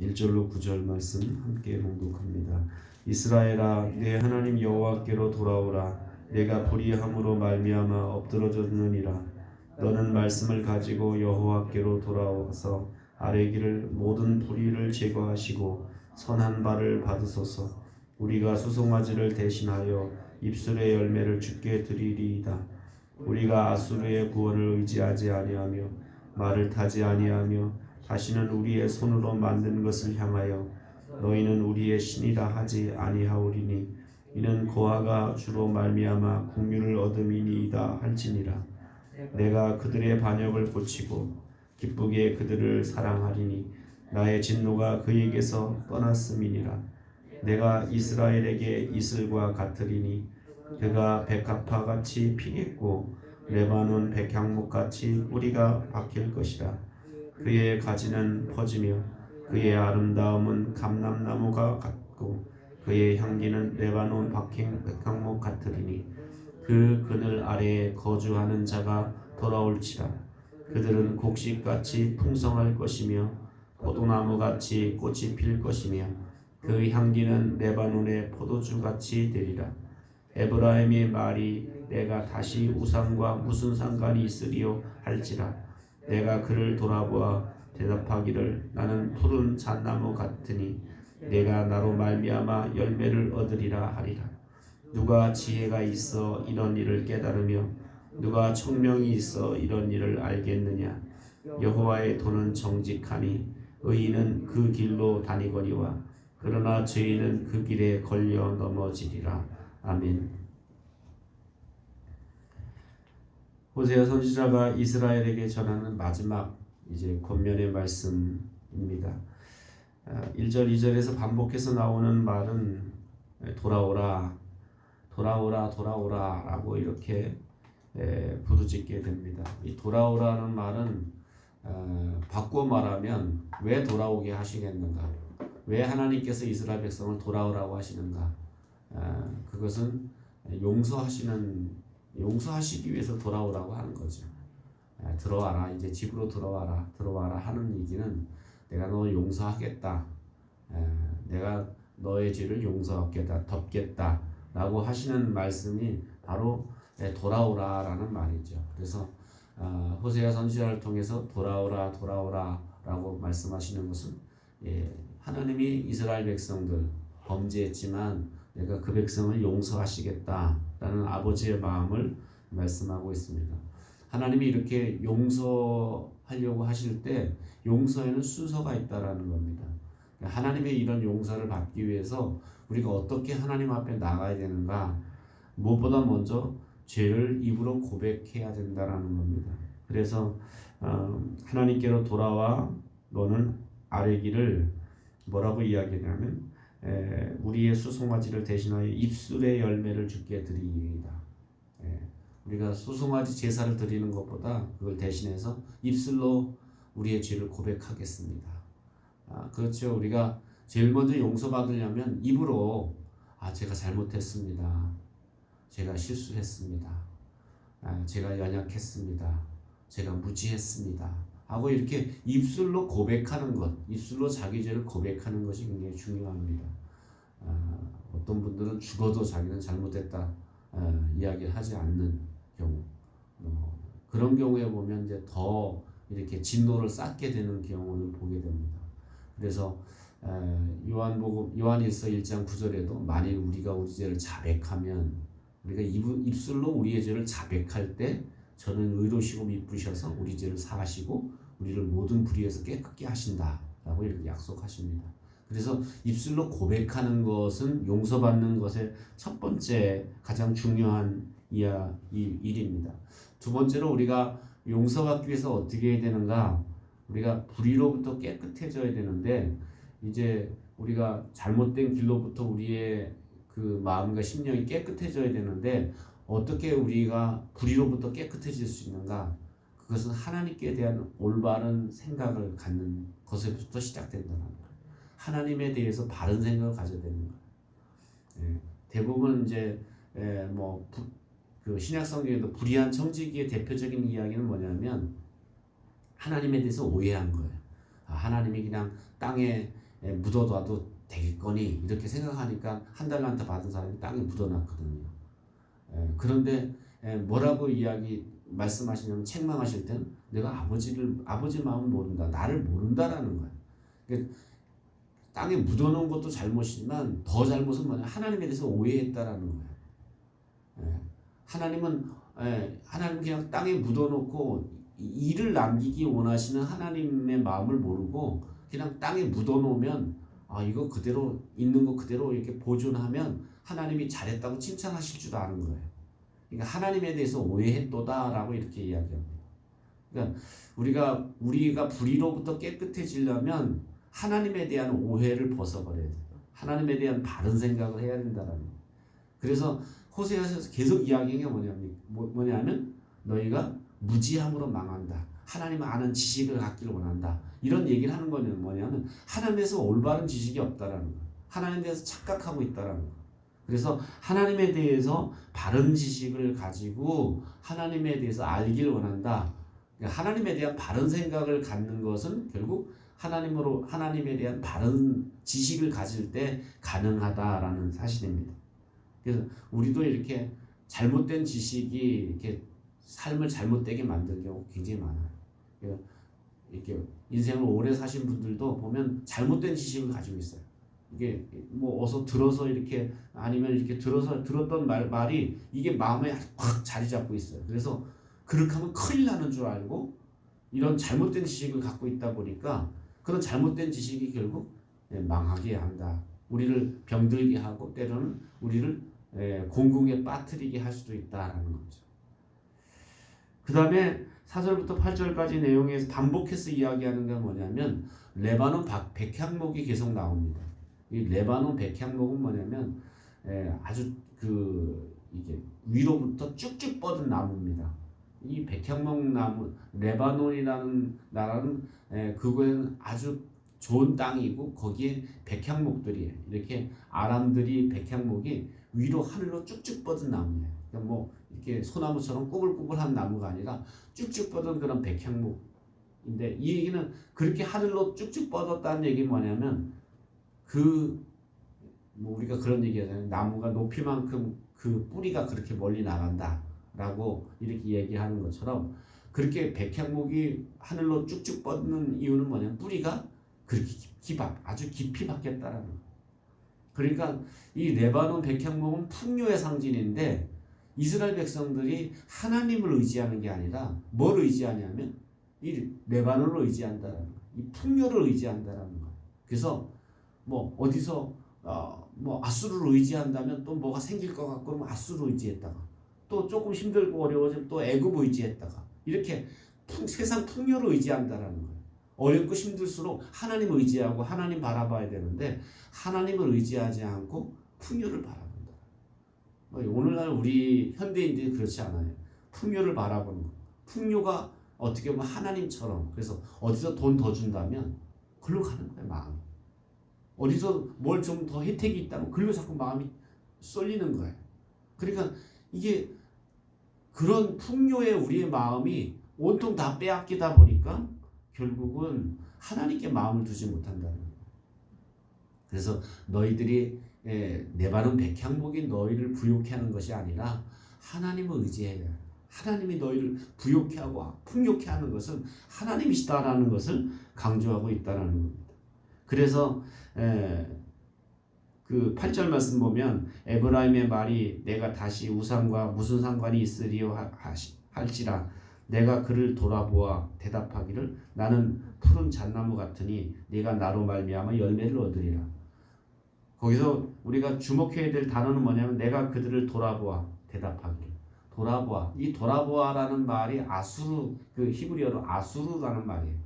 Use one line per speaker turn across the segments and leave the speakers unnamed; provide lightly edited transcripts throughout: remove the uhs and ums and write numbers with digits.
1절로 9절 말씀 함께 봉독합니다. 이스라엘아, 내 하나님 여호와께로 돌아오라. 내가 불의함으로 말미암아 엎드러졌느니라. 너는 말씀을 가지고 여호와께로 돌아와서 아뢰기를 모든 불의를 제거하시고 선한 바를 받으소서. 우리가 수송아지를 대신하여 입술의 열매를 주께 드리리이다. 우리가 아수르의 구원을 의지하지 아니하며 말을 타지 아니하며 다시는 우리의 손으로 만든 것을 향하여 너희는 우리의 신이라 하지 아니하오리니 이는 고아가 주로 말미암아 국류를 얻음이니이다 할지니라. 내가 그들의 반역을 고치고 기쁘게 그들을 사랑하리니 나의 진노가 그에게서 떠났음이니라. 내가 이스라엘에게 이슬과 같으리니 그가 백합화같이 피겠고 레바논 백향목같이 뿌리가 박힐 것이라. 그의 가지는 퍼지며 그의 아름다움은 감람나무가 같고 그의 향기는 레바논 백향목 같으리니 그 그늘 아래에 거주하는 자가 돌아올지라. 그들은 곡식같이 풍성할 것이며 포도나무같이 꽃이 필 것이며 그 향기는 레바논의 포도주같이 되리라. 에브라임의 말이 내가 다시 우상과 무슨 상관이 있으리요 할지라. 내가 그를 돌아보아 대답하기를 나는 푸른 잣나무 같으니 내가 나로 말미암아 열매를 얻으리라 하리라. 누가 지혜가 있어 이런 일을 깨달으며 누가 총명이 있어 이런 일을 알겠느냐. 여호와의 도는 정직하니 의인은 그 길로 다니거니와 그러나 죄인은 그 길에 걸려 넘어지리라. 아멘. 호세아 선지자가 이스라엘에게 전하는 마지막 이제 권면의 말씀입니다. 1절, 2절에서 반복해서 나오는 말은 돌아오라, 돌아오라, 돌아오라 라고 이렇게 부르짖게 됩니다. 이 돌아오라는 말은 바꾸어 말하면 왜 돌아오게 하시겠는가? 왜 하나님께서 이스라엘 백성을 돌아오라고 하시는가? 그것은 용서하시기 위해서 돌아오라고 하는 거죠. 들어와라, 이제 집으로 들어와라 하는 얘기는 내가 너 용서하겠다, 내가 너의 죄를 용서하겠다, 덮겠다 라고 하시는 말씀이 바로 돌아오라라는 말이죠. 그래서 호세아 선지자를 통해서 돌아오라 라고 말씀하시는 것은 하나님이 이스라엘 백성들 범죄했지만 내가 그 백성을 용서하시겠다라는 아버지의 마음을 말씀하고 있습니다. 하나님이 이렇게 용서하려고 하실 때 용서에는 순서가 있다라는 겁니다. 하나님의 이런 용서를 받기 위해서 우리가 어떻게 하나님 앞에 나가야 되는가? 무엇보다 먼저 죄를 입으로 고백해야 된다라는 겁니다. 그래서 하나님께로 돌아와 너는 아뢰기를 뭐라고 이야기하냐면 우리의 수송아지를 대신하여 입술의 열매를 주께 드리리이다. 우리가 수송아지 제사를 드리는 것보다 그걸 대신해서 입술로 우리의 죄를 고백하겠습니다. 그렇죠. 우리가 제일 먼저 용서받으려면 입으로 제가 잘못했습니다. 제가 실수했습니다. 제가 연약했습니다. 제가 무지했습니다. 하고 이렇게 입술로 고백하는 것, 입술로 자기 죄를 고백하는 것이 굉장히 중요합니다. 어떤 분들은 죽어도 자기는 잘못했다 이야기를 하지 않는 경우, 그런 경우에 보면 이제 더 이렇게 진노를 쌓게 되는 경우를 보게 됩니다. 그래서 요한일서 1장 9절에도 만일 우리가 우리 죄를 자백하면 우리가 입술로 우리의 죄를 자백할 때 저는 의로우시고 미쁘셔서 우리 죄를 사하시고 우리를 모든 불의에서 깨끗게 하신다라고 이렇게 약속하십니다. 그래서 입술로 고백하는 것은 용서받는 것의 첫 번째 가장 중요한 일입니다. 두 번째로 우리가 용서받기 위해서 어떻게 해야 되는가? 우리가 불의로부터 깨끗해져야 되는데 이제 우리가 잘못된 길로부터 우리의 그 마음과 심령이 깨끗해져야 되는데 어떻게 우리가 불의로부터 깨끗해질 수 있는가? 그것은 하나님께 대한 올바른 생각을 갖는 것에부터 시작된다는 거예요. 하나님에 대해서 바른 생각을 가져야 되는 거예요. 대부분 이제 그 신약 성경에도 불의한 청지기의 대표적인 이야기는 뭐냐면 하나님에 대해서 오해한 거예요. 하나님이 그냥 땅에 묻어놔도 되겠거니 이렇게 생각하니까 한 달란트 받은 사람이 땅에 묻어놨거든요. 그런데 뭐라고 말씀하시냐면 책망하실 때는 내가 아버지 마음을 모른다, 나를 모른다라는 거예요. 그러니까 땅에 묻어놓은 것도 잘못이지만 더 잘못은 뭐냐, 하나님에 대해서 오해했다라는 거예요. 하나님 그냥 땅에 묻어놓고 이를 남기기 원하시는 하나님의 마음을 모르고 그냥 땅에 묻어놓으면 이거 그대로 있는 거 그대로 이렇게 보존하면 하나님이 잘했다고 칭찬하실 줄 아는 거예요. 그러니까 하나님에 대해서 오해했도다라고 이렇게 이야기합니다. 그러니까 우리가 불의로부터 깨끗해지려면 하나님에 대한 오해를 벗어버려야 돼요. 하나님에 대한 바른 생각을 해야 된다는 거예요. 그래서 호세아서에서 계속 이야기한 게 뭐냐면 너희가 무지함으로 망한다. 하나님을 아는 지식을 갖기를 원한다. 이런 얘기를 하는 거는 뭐냐면 하나님에서 올바른 지식이 없다라는 거예요. 하나님에 대해서 착각하고 있다라는 거예요. 그래서 하나님에 대해서 바른 지식을 가지고 하나님에 대해서 알기를 원한다. 그러니까 하나님에 대한 바른 생각을 갖는 것은 결국 하나님에 대한 바른 지식을 가질 때 가능하다라는 사실입니다. 그래서 우리도 이렇게 잘못된 지식이 이렇게 삶을 잘못되게 만드는 경우 굉장히 많아요. 이렇게 인생을 오래 사신 분들도 보면 잘못된 지식을 가지고 있어요. 이게 뭐 어서 들어서 이렇게 아니면 이렇게 들었던 말이 이게 마음에 확 자리 잡고 있어요. 그래서 그렇게 하면 큰일 나는 줄 알고 이런 잘못된 지식을 갖고 있다 보니까 그런 잘못된 지식이 결국 망하게 한다. 우리를 병들게 하고 때로는 우리를 공궁에 빠뜨리게 할 수도 있다라는 거죠. 그 다음에 4절부터 8절까지 내용에서 반복해서 이야기하는 건 뭐냐면 레바논 백향목이 계속 나옵니다. 이 레바논 백향목은 뭐냐면 아주 이게 위로부터 쭉쭉 뻗은 나무입니다. 이 백향목 나무, 레바논이라는 나라는 그거에는 아주 좋은 땅이고 거기에 백향목들이에요. 이렇게 아람들이 백향목이 위로 하늘로 쭉쭉 뻗은 나무예요. 그러니까 뭐 이렇게 소나무처럼 꾸불꾸불한 나무가 아니라 쭉쭉 뻗은 그런 백향목인데 이 얘기는 그렇게 하늘로 쭉쭉 뻗었다는 얘기는 뭐냐면 뭐 우리가 그런 얘기 하잖아요. 나무가 높이만큼 그 뿌리가 그렇게 멀리 나간다라고 이렇게 얘기하는 것처럼 그렇게 백향목이 하늘로 쭉쭉 뻗는 이유는 뭐냐면 뿌리가 그렇게 아주 깊이 박혔다라는 거예요. 그러니까 이 레바논 백향목은 풍요의 상징인데 이스라엘 백성들이 하나님을 의지하는 게 아니라 뭘 의지하냐면 이 레바논을 의지한다라는 거예요. 이 풍요를 의지한다라는 거예요. 그래서 뭐 어디서 뭐 아수르를 의지한다면 또 뭐가 생길 것 같고 그러면 아수르 의지했다가 또 조금 힘들고 어려워지면 또 애굽 의지했다가 이렇게 세상 풍요를 의지한다라는 거예요. 어렵고 힘들수록 하나님을 의지하고 하나님 바라봐야 되는데 하나님을 의지하지 않고 풍요를 바라본다. 오늘날 우리 현대인들이 그렇지 않아요. 풍요를 바라보는 거. 풍요가 어떻게 보면 하나님처럼 그래서 어디서 돈 더 준다면 글로 가는 거예요. 마음이. 어디서 뭘 좀 더 혜택이 있다면 글로 자꾸 마음이 쏠리는 거예요. 그러니까 이게 그런 풍요에 우리의 마음이 온통 다 빼앗기다 보니까 결국은 하나님께 마음을 두지 못한다는 거예요. 그래서 너희들이 레바논 백향목이 너희를 부욕해 하는 것이 아니라 하나님을 의지해야 해요. 하나님이 너희를 부욕해 하고 풍요케 하는 것은 하나님이시다라는 것을 강조하고 있다는 겁니다. 그래서 그 8절 말씀 보면 에브라임의 말이 내가 다시 우상과 무슨 상관이 있으리요 할지라 내가 그를 돌아보아 대답하기를 나는 푸른 잣나무 같으니 네가 나로 말미암아 열매를 얻으리라. 거기서 우리가 주목해야 될 단어는 뭐냐면 내가 그들을 돌아보아 대답하기를. 돌아보아. 이 돌아보아라는 말이 아수르 그 히브리어로 아수르라는 말이에요.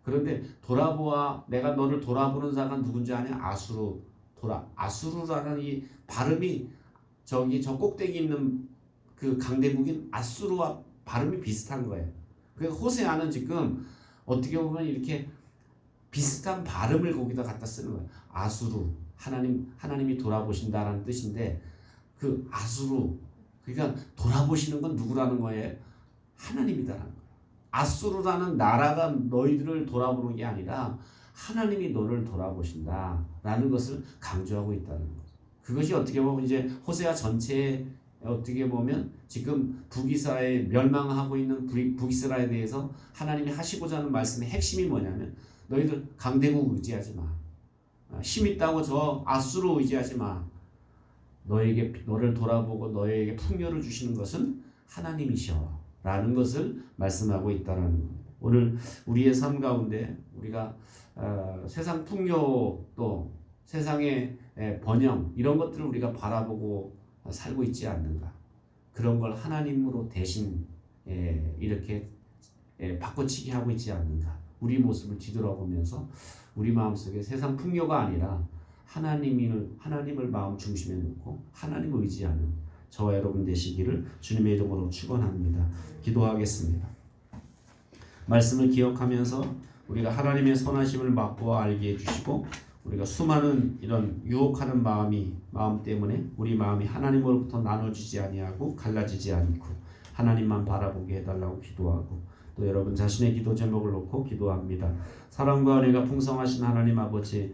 그런데 돌아보아 내가 너를 돌아보는 자가 누군지 아냐? 아수르라는 이 발음이 저 꼭대기 있는 그 강대국인 아수르와 발음이 비슷한 거예요. 그래서 호세아는 지금 어떻게 보면 이렇게 비슷한 발음을 거기다 갖다 쓰는 거예요. 아수르 하나님이 돌아보신다라는 뜻인데 그 아수르 그러니까 돌아보시는 건 누구라는 거예요? 하나님이다라는 거예요. 아수르라는 나라가 너희들을 돌아보는 게 아니라 하나님이 너를 돌아보신다라는 것을 강조하고 있다는 거죠. 그것이 어떻게 보면 이제 호세아 전체에 어떻게 보면 지금 북이스라엘 멸망하고 있는 북이스라엘에 대해서 하나님이 하시고자 하는 말씀의 핵심이 뭐냐면 너희들 강대국 의지하지 마. 힘 있다고 저 아수르 의지하지 마. 너를 돌아보고 너에게 풍요를 주시는 것은 하나님이셔 라는 것을 말씀하고 있다는 겁니다. 오늘 우리의 삶 가운데 우리가 세상 풍요 또 세상의 번영 이런 것들을 우리가 바라보고 살고 있지 않는가. 그런 걸 하나님으로 대신 이렇게 바꿔치기 하고 있지 않는가. 우리 모습을 뒤돌아보면서 우리 마음속에 세상 풍요가 아니라 하나님을 마음 중심에 놓고 하나님을 의지하는 저와 여러분 되시기를 주님의 이름으로 축원합니다. 기도하겠습니다. 말씀을 기억하면서 우리가 하나님의 선하심을 맛보아 알게 해주시고 우리가 수많은 이런 유혹하는 마음 때문에 우리 마음이 하나님으로부터 나눠지지 아니하고 갈라지지 않고 하나님만 바라보게 해달라고 기도하고 또 여러분 자신의 기도 제목을 놓고 기도합니다. 사랑과 은혜가 풍성하신 하나님 아버지